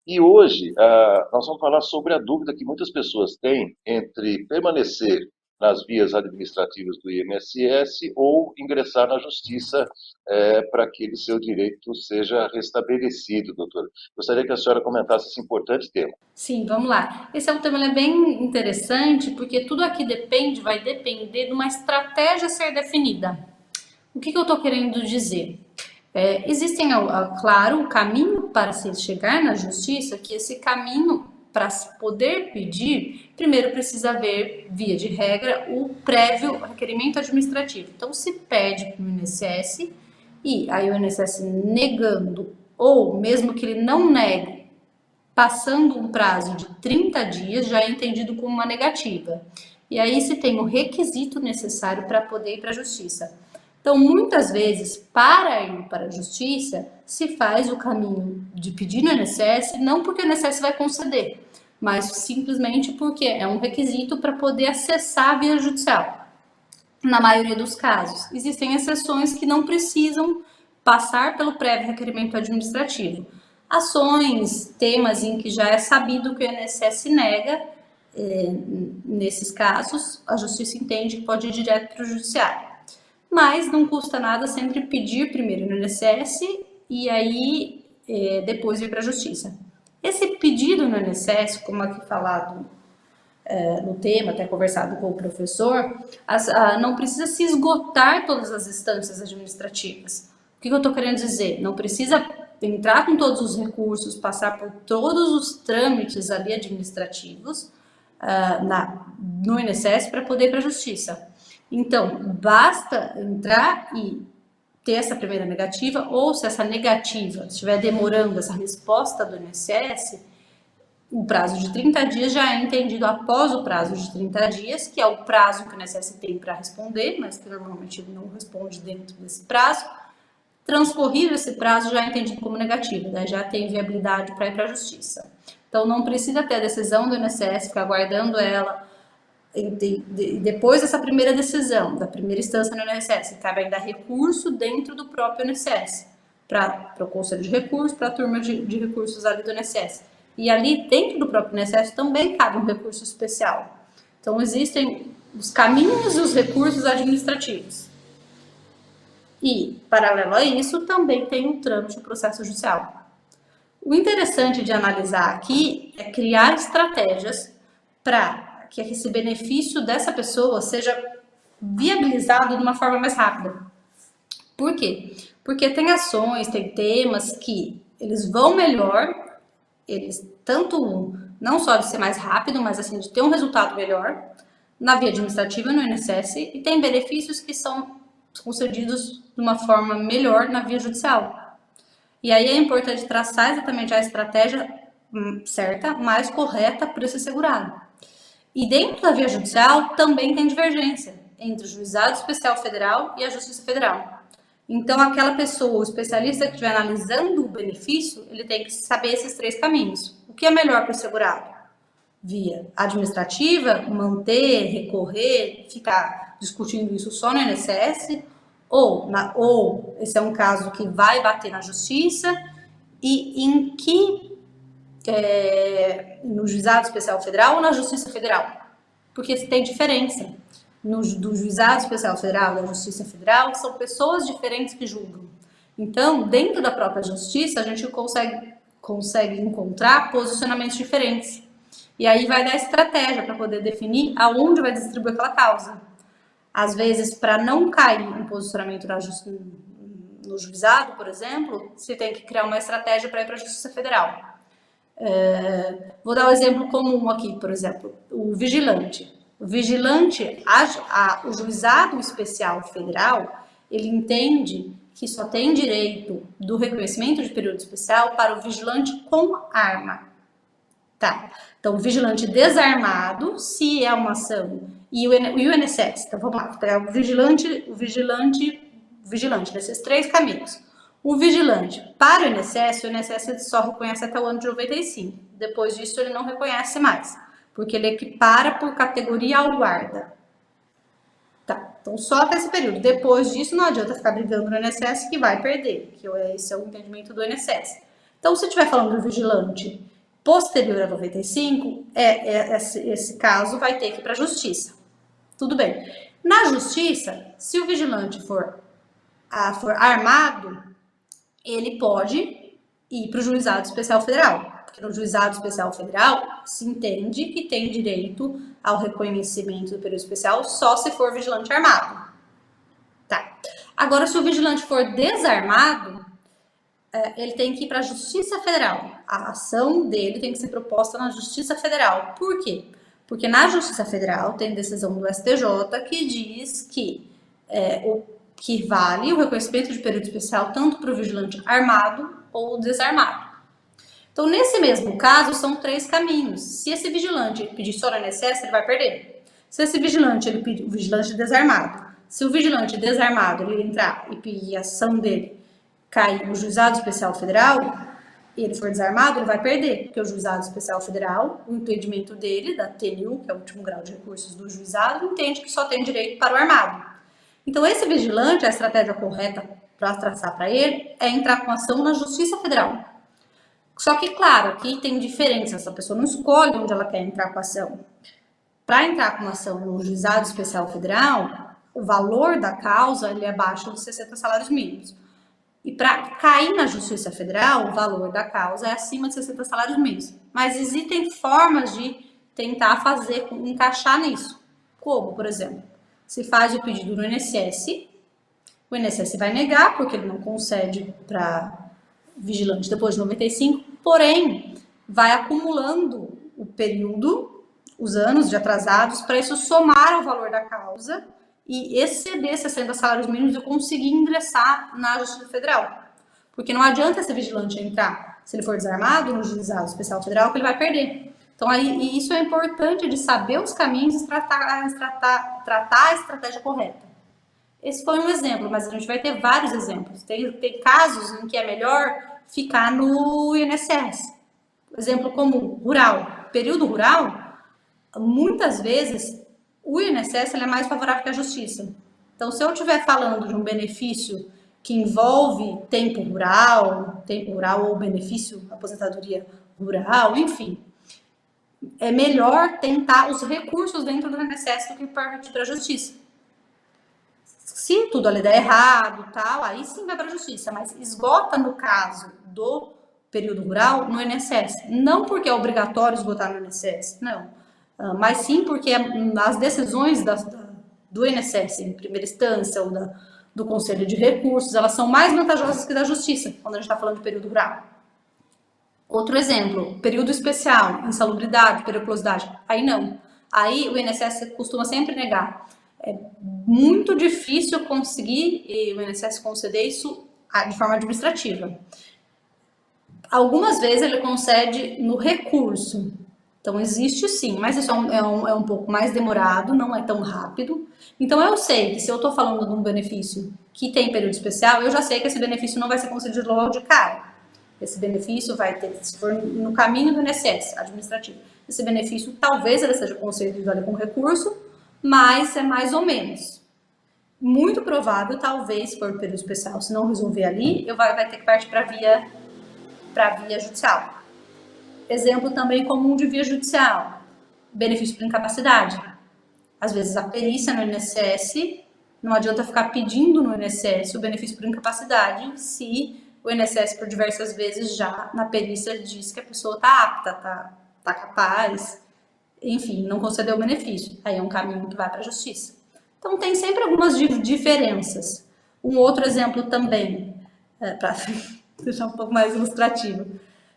E hoje, nós vamos falar sobre a dúvida que muitas pessoas têm entre permanecer nas vias administrativas do INSS ou ingressar na justiça para que o seu direito seja restabelecido, doutor. Gostaria que a senhora comentasse esse importante tema. Sim, vamos lá. Esse é um tema bem interessante porque tudo aqui vai depender de uma estratégia a ser definida. O que eu estou querendo dizer? Existem, claro, o caminho para se chegar na justiça, que esse caminho, para poder pedir, primeiro precisa haver, via de regra, o prévio requerimento administrativo. Então, se pede para o INSS e aí o INSS negando, ou mesmo que ele não negue, passando um prazo de 30 dias, já é entendido como uma negativa. E aí se tem o requisito necessário para poder ir para a justiça. Então, muitas vezes, para ir para a justiça, se faz o caminho de pedir no INSS, não porque o INSS vai conceder, mas simplesmente porque é um requisito para poder acessar a via judicial. Na maioria dos casos, existem exceções que não precisam passar pelo prévio requerimento administrativo. Ações, temas em que já é sabido que o INSS nega, nesses casos, a justiça entende que pode ir direto para o judiciário. Mas não custa nada sempre pedir primeiro no INSS e aí depois ir para a justiça. Esse pedido no INSS, como aqui falado no tema, até conversado com o professor, não precisa se esgotar todas as instâncias administrativas. O que eu estou querendo dizer? Não precisa entrar com todos os recursos, passar por todos os trâmites ali administrativos no INSS para poder ir para a justiça. Então, basta entrar e ter essa primeira negativa, ou se essa negativa estiver demorando essa resposta do INSS, o prazo de 30 dias já é entendido após o prazo de 30 dias, que é o prazo que o INSS tem para responder, mas que normalmente ele não responde dentro desse prazo. Transcorrido esse prazo, já é entendido como negativo, daí já tem viabilidade para ir para a justiça. Então, não precisa ter a decisão do INSS, ficar aguardando ela. Depois dessa primeira decisão, da primeira instância no INSS, cabe ainda recurso dentro do próprio INSS, para o Conselho de Recursos, para a turma de recursos ali do INSS. E ali, dentro do próprio INSS, também cabe um recurso especial. Então, existem os caminhos e os recursos administrativos. E, paralelo a isso, também tem o trâmite do processo judicial. O interessante de analisar aqui é criar estratégias para que esse benefício dessa pessoa seja viabilizado de uma forma mais rápida. Por quê? Porque tem ações, tem temas que eles vão melhor, eles tanto não só de ser mais rápido, mas assim de ter um resultado melhor na via administrativa no INSS e tem benefícios que são concedidos de uma forma melhor na via judicial. E aí é importante traçar exatamente a estratégia certa, mais correta para esse segurado. E dentro da via judicial também tem divergência entre o Juizado Especial Federal e a Justiça Federal. Então, aquela pessoa, o especialista que estiver analisando o benefício, ele tem que saber esses três caminhos. O que é melhor para o segurado? Via administrativa, manter, recorrer, ficar discutindo isso só no INSS, ou esse é um caso que vai bater na justiça, e em que no Juizado Especial Federal ou na Justiça Federal? Porque tem diferença. Do Juizado Especial Federal e da Justiça Federal, são pessoas diferentes que julgam. Então, dentro da própria justiça, a gente consegue encontrar posicionamentos diferentes. E aí vai dar estratégia para poder definir aonde vai distribuir aquela causa. Às vezes, para não cair um posicionamento no juizado, por exemplo, se tem que criar uma estratégia para ir para a Justiça Federal. Vou dar um exemplo comum aqui, por exemplo, o vigilante. O vigilante, o juizado especial federal, ele entende que só tem direito do reconhecimento de período especial para o vigilante com arma. Tá. Então, o vigilante desarmado, se é uma ação, e o INSS. Então, vamos lá. O vigilante, nesses três caminhos. O vigilante, para o INSS só reconhece até o ano de 95. Depois disso, ele não reconhece mais, porque ele equipara por categoria ao guarda. Tá, então só até esse período. Depois disso, não adianta ficar brigando no INSS que vai perder, que esse é o entendimento do INSS. Então, se estiver falando do vigilante posterior a 95, esse caso vai ter que ir para a justiça. Tudo bem. Na justiça, se o vigilante for armado, ele pode ir para o juizado especial federal, porque no juizado especial federal se entende que tem direito ao reconhecimento do período especial só se for vigilante armado. Tá. Agora, se o vigilante for desarmado, ele tem que ir para a Justiça Federal. A ação dele tem que ser proposta na Justiça Federal. Por quê? Porque na Justiça Federal tem decisão do STJ que diz que vale o reconhecimento de período especial tanto para o vigilante armado ou desarmado. Então, nesse mesmo caso, são 3 caminhos. Se esse vigilante pedir só no INSS, ele vai perder. Se esse vigilante, ele pedir o vigilante desarmado, se o vigilante desarmado ele entrar e pedir a ação dele cair no Juizado Especial Federal e ele for desarmado, ele vai perder, porque o Juizado Especial Federal, o entendimento dele, da TNU, que é o último grau de recursos do juizado, entende que só tem direito para o armado. Então, esse vigilante, a estratégia correta para traçar para ele é entrar com ação na Justiça Federal. Só que, claro, aqui tem diferença, essa pessoa não escolhe onde ela quer entrar com a ação. Para entrar com a ação no Juizado Especial Federal, o valor da causa ele é abaixo dos 60 salários mínimos. E para cair na Justiça Federal, o valor da causa é acima de 60 salários mínimos. Mas existem formas de tentar encaixar nisso. Como, por exemplo, se faz o pedido no INSS, o INSS vai negar, porque ele não concede para vigilante depois de 95, porém, vai acumulando o período, os anos de atrasados, para isso somar ao valor da causa e exceder 60 salários mínimos e conseguir ingressar na Justiça Federal. Porque não adianta esse vigilante entrar, se ele for desarmado, no Juizado Especial Federal, que ele vai perder. Então, aí, isso é importante de saber os caminhos e tratar a estratégia correta. Esse foi um exemplo, mas a gente vai ter vários exemplos. Tem casos em que é melhor ficar no INSS. Exemplo comum, rural. Período rural, muitas vezes, o INSS ele é mais favorável que a justiça. Então, se eu estiver falando de um benefício que envolve tempo rural ou benefício aposentadoria rural, enfim, é melhor tentar os recursos dentro do INSS do que partir para a justiça. Se tudo ali der errado, tal, aí sim vai para a justiça, mas esgota no caso do período rural no INSS. Não porque é obrigatório esgotar no INSS, não. Mas sim porque as decisões do INSS em primeira instância ou do Conselho de Recursos, elas são mais vantajosas que da Justiça, quando a gente está falando de período rural. Outro exemplo, período especial, insalubridade, periculosidade. Aí não. Aí o INSS costuma sempre negar. É muito difícil conseguir o INSS conceder isso de forma administrativa. Algumas vezes ele concede no recurso. Então, existe sim, mas isso é um pouco mais demorado, não é tão rápido. Então, eu sei que se eu estou falando de um benefício que tem período especial, eu já sei que esse benefício não vai ser concedido logo de cara. Esse benefício vai ter, se for no caminho do INSS administrativo, esse benefício talvez ele seja concedido ali com recurso, mas é mais ou menos. Muito provável, talvez, por período especial, se não resolver ali, vai ter que partir para via judicial. Exemplo também comum de via judicial, benefício por incapacidade. Às vezes a perícia no INSS, não adianta ficar pedindo no INSS o benefício por incapacidade se o INSS por diversas vezes já na perícia diz que a pessoa está apta, está capaz, enfim, não concedeu o benefício. Aí é um caminho que vai para a justiça. Então tem sempre algumas diferenças. Um outro exemplo também, para deixar um pouco mais ilustrativo,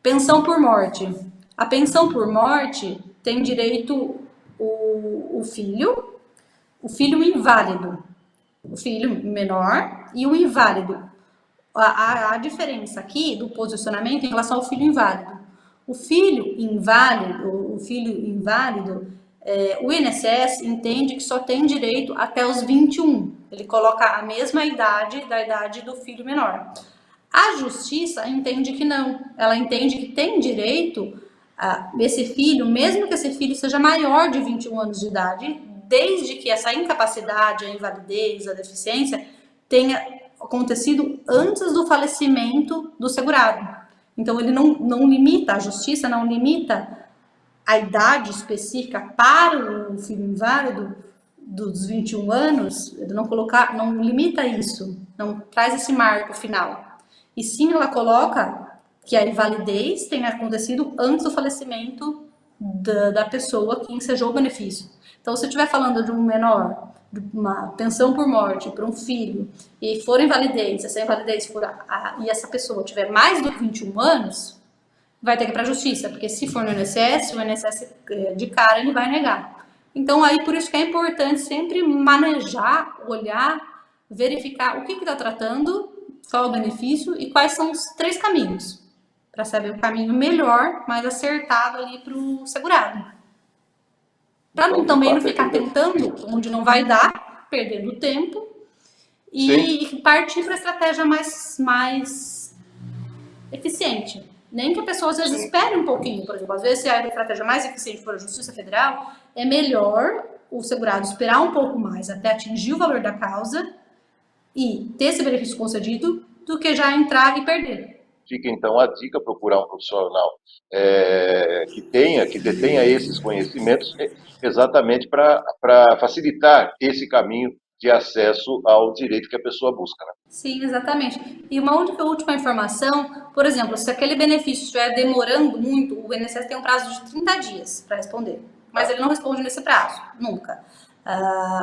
pensão por morte. A pensão por morte tem direito o filho inválido, o filho menor e o inválido. A diferença aqui do posicionamento em relação ao filho inválido. O filho inválido, o INSS entende que só tem direito até os 21. Ele coloca a mesma idade da idade do filho menor. A justiça entende que não. Ela entende que tem direito a esse filho, mesmo que esse filho seja maior de 21 anos de idade, desde que essa incapacidade, a invalidez, a deficiência tenha acontecido antes do falecimento do segurado. Então ele não limita, a justiça não limita a idade específica para o filho inválido dos 21 anos, não limita isso, não traz esse marco final. E sim, ela coloca que a invalidez tenha acontecido antes do falecimento da pessoa que ensejou o benefício. Então, se eu estiver falando de um menor, de uma pensão por morte para um filho, e for invalidez, essa invalidez for e essa pessoa tiver mais do que 21 anos, vai ter que ir para a justiça, porque se for no INSS, o INSS de cara ele vai negar. Então, aí por isso que é importante sempre manejar, olhar, verificar o que está tratando, qual o benefício e quais são os 3 caminhos, para saber o caminho melhor, mais acertado ali para o segurado. Para também não ficar tentando onde não vai dar, perdendo tempo, e partir para a estratégia mais eficiente. Nem que a pessoa às vezes espere um pouquinho, por exemplo, às vezes se a estratégia mais eficiente for a Justiça Federal, é melhor o segurado esperar um pouco mais até atingir o valor da causa e ter esse benefício concedido do que já entrar e perder. Fica então a dica, procurar um profissional que detenha esses conhecimentos exatamente para facilitar esse caminho de acesso ao direito que a pessoa busca. Né? Sim, exatamente. E uma última informação, por exemplo, se aquele benefício estiver demorando muito, o INSS tem um prazo de 30 dias para responder, mas ele não responde nesse prazo, nunca.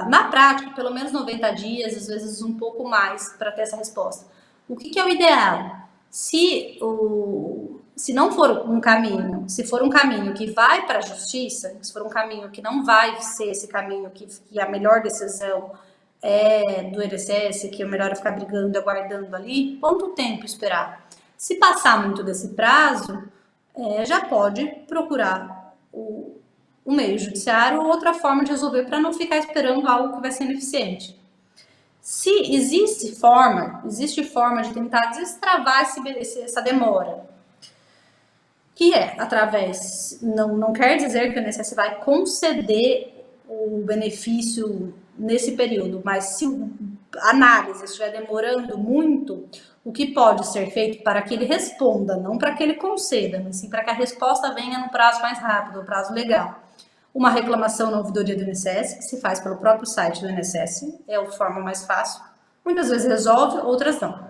Na prática, pelo menos 90 dias, às vezes um pouco mais para ter essa resposta. O que é o ideal? Se não for um caminho, se for um caminho que vai para a justiça, se for um caminho que não vai ser esse caminho que a melhor decisão do INSS, que é melhor ficar brigando e aguardando ali, quanto tempo esperar? Se passar muito desse prazo, já pode procurar o meio judiciário ou outra forma de resolver para não ficar esperando algo que vai ser ineficiente. Se existe forma de tentar destravar essa demora, que é através, não quer dizer que o INSS vai conceder o benefício nesse período, mas se a análise estiver demorando muito, o que pode ser feito para que ele responda, não para que ele conceda, mas sim para que a resposta venha no prazo mais rápido, no prazo legal. Uma reclamação na ouvidoria do INSS, que se faz pelo próprio site do INSS, é a forma mais fácil. Muitas vezes resolve, outras não.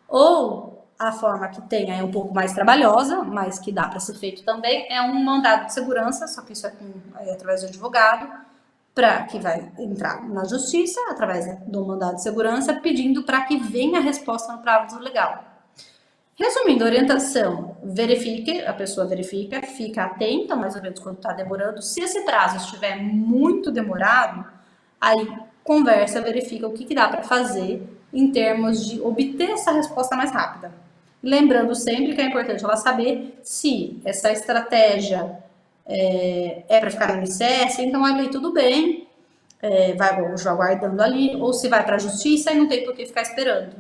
Ou a forma que tem é um pouco mais trabalhosa, mas que dá para ser feito também, é um mandado de segurança, só que isso é através do advogado, que vai entrar na justiça, através do mandado de segurança, pedindo para que venha a resposta no prazo legal. Resumindo, a orientação, a pessoa verifica, fica atenta mais ou menos quando está demorando. Se esse prazo estiver muito demorado, aí conversa, verifica o que dá para fazer em termos de obter essa resposta mais rápida. Lembrando sempre que é importante ela saber se essa estratégia para ficar no INSS, então ali tudo bem, vai aguardando ali, ou se vai para a justiça e não tem por que ficar esperando.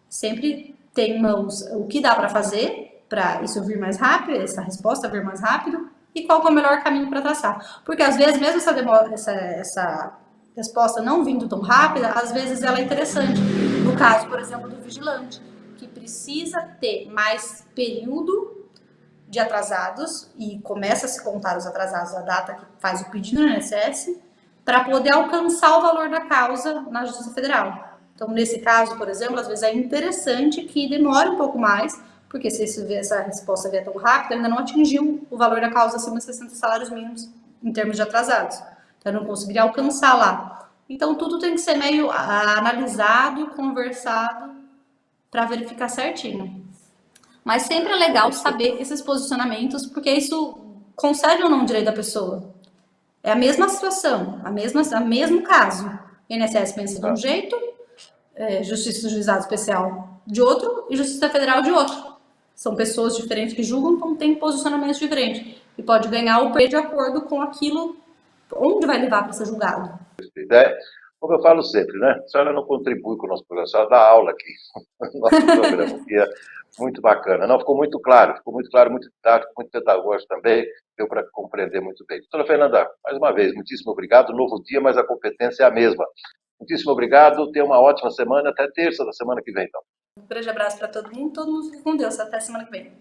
Sempre tem em mãos o que dá para fazer para isso vir mais rápido, essa resposta vir mais rápido, e qual é o melhor caminho para traçar. Porque às vezes, mesmo essa resposta não vindo tão rápida, às vezes ela é interessante. No caso, por exemplo, do vigilante, que precisa ter mais período de atrasados, e começa a se contar os atrasados a data que faz o pedido no INSS, para poder alcançar o valor da causa na Justiça Federal. Então, nesse caso, por exemplo, às vezes é interessante que demore um pouco mais, porque se essa resposta vier tão rápida, ainda não atingiu o valor da causa acima de 60 salários mínimos em termos de atrasados. Então, não conseguiria alcançar lá. Então, tudo tem que ser meio analisado, conversado, para verificar certinho. Mas sempre é legal saber esses posicionamentos, porque isso concede ou não o direito da pessoa. É a mesma situação, o mesmo caso. O INSS pensa de um jeito, Justiça do Juizado Especial de outro e Justiça Federal de outro. São pessoas diferentes que julgam, então tem posicionamentos diferentes. E pode ganhar ou perder de acordo com aquilo onde vai levar para ser julgado. Como eu falo sempre, né? A senhora não contribui com o nosso programa, a senhora dá aula aqui no nosso programa, que é muito bacana. Não, ficou muito claro, muito didático, muito pedagógico também, deu para compreender muito bem. Doutora Fernanda, mais uma vez, muitíssimo obrigado, novo dia, mas a competência é a mesma. Muitíssimo obrigado, tenha uma ótima semana, até terça da semana que vem, então. Um grande abraço para todo mundo fique com Deus, até semana que vem.